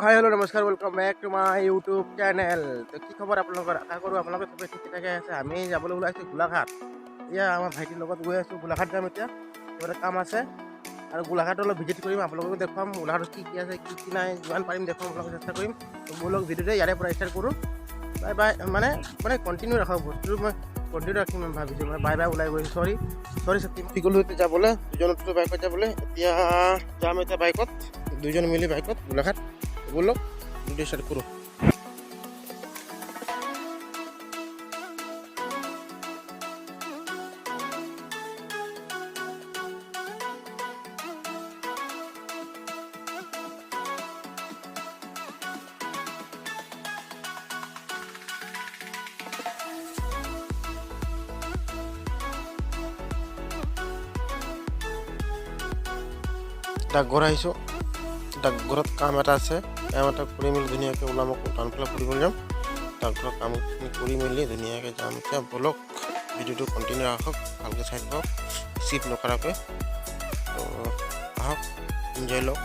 হাই hello' নমস্কাৰ welcome back to my YouTube channel. তো কি খবৰ আপোনালোকৰ? আশা কৰোঁ আপোনালোকে চবেই ঠিক ঠাকে আছে। আমি যাবলৈ ওলাইছোঁ গোলাঘাট। এতিয়া আমাৰ ভাইটিৰ লগত গৈ আছোঁ গোলাঘাট যাম। এতিয়া কিবা কাম আছে আৰু গোলাঘাট অলপ ভিজিট কৰিম, আপোনালোকক দেখুৱাম গোলাঘাটত কি কি আছে কি কি নাই, যিমান পাৰিম দেখুৱাম, আপোনালোকক চেষ্টা কৰিম। ব'লক ভিডিঅ'টো ইয়াৰে পৰা ষ্টাৰ্ট কৰোঁ। বাই বাই মানে কণ্টিনিউ ৰাখক বস্তুটো, মই কণ্টিনিউ ৰাখিম ভাবিছোঁ। মই বাই বাই ওলাই গৈছোঁ। চৰি কি ক'লোঁ এতিয়া যাবলৈ, দুজন বাইকত যাবলৈ। এতিয়া যাম এতিয়া বাইকত, দুজন মিলি বাইকত গোলাঘাট। বলক ভিডিও স্টার্ট করো। ডাকঘৰ আহিছোঁ, ডাকঘৰত কাম এটা আছে, কাম এটা কৰি মেলি ধুনীয়াকৈ ওলাম, আকৌ টাউনফালে ফুৰিবলৈ যাম। ডাকঘৰৰ কামখিনি কৰি মেলি ধুনীয়াকৈ যাম। এতিয়া বলক ভিডিঅ'টো কণ্টিনিউ ৰাখক, ভালকৈ চাই থাকক, স্কিপ নকৰাকৈ। তো আহক, এনজয় লওক।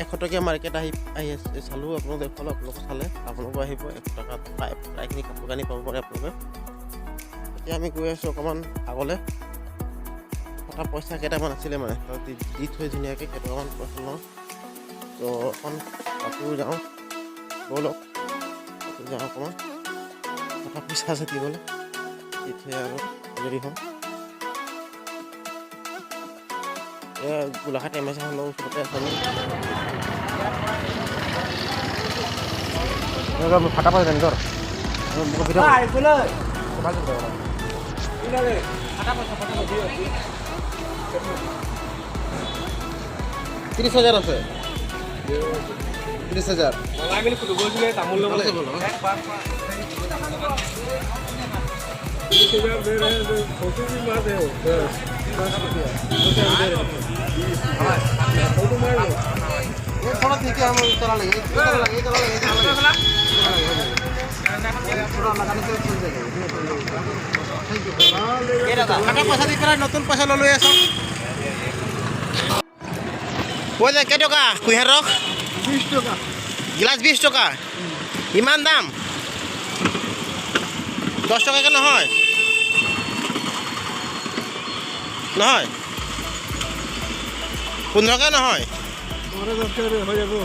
এশ টকীয়া মাৰ্কেট আহি আছে, চালোঁ, আপোনালোক দেখুৱালোঁ, আপোনালোকে চালে, আপোনালোকো আহিব। 1 টকাত প্ৰায়খিনি কাপোৰ কানি পাব পাৰে আপোনালোকে। এতিয়া আমি গৈ আছোঁ অকণমান আগলৈ। এটা পইচা কেইটামান আছিলে মানে দি থৈ ধুনীয়াকৈ কেইটকামান পইচা লওঁ। তো অকণ কাপোৰ যাওঁ, ব'লক যাওঁ অকণমান। এটা পইচা আছে দিবলৈ, দি থৈ আৰু আজৰি হওঁ। এয়া গোলাঘাট এমএছ হলৰ ওচৰতে আছে। ফাটা পাই জানি তোর ত্রিশ হাজার আছে, 30,000 थोड़ा ठीक है, हम चला लेंगे थोड़ा लगाने से चल जाएगा। पैसा दी पेला नतुन पैसा ललो आस ওই যে কেই টকা কুঁহিয়াৰ ৰস? 20 টকা গিলাচ। 20 টকা, ইমান দাম? 10 টকাকৈ নহয়? নহয় 15কৈ নহয়?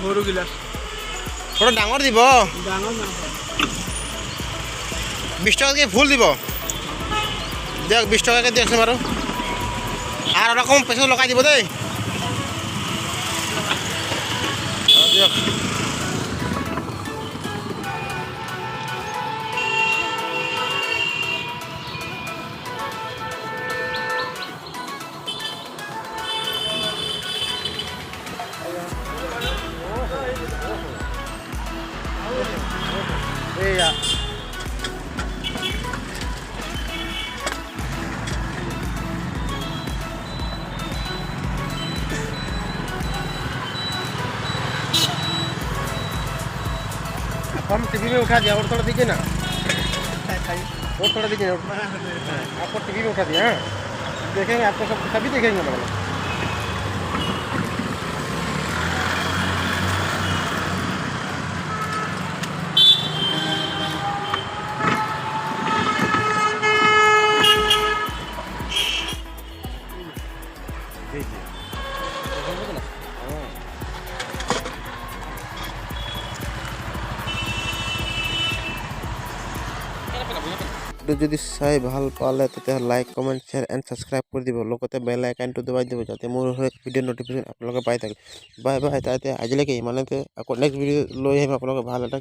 সৰু গিলাচ থোড়া ডাঙৰ দিব। 20 টকাকৈ ফুল দিব দিয়ক। 20 টকাকৈ দিয়কচোন বাৰু, আৰু অলপ কম পইচা লগাই দিব দেই। দিয়ক। এইয়া टीवी में उठा दिया और थोड़ा दीजिए ना, और थोड़ा दीजिए। आपको टीवी में उठा दिया, हाँ देखेंगे आपको, सब सभी देखेंगे मतलब। देखिए যদি চাই ভাল পালে তেতিয়াহ'লে like comment share and subscribe কৰি দিব, লগতে বেল আইকনটো দবাই দিব যাতে মোৰ হৈ ভিডিঅ' নটিফিকেশ্যন আপোনালোকে পাই থাকে। বাই বাই, তাতে আজিলৈকে ইমানতে, আকৌ নেক্সট ভিডিঅ' লৈ আহিম আপোনালোকে ভাল এটা।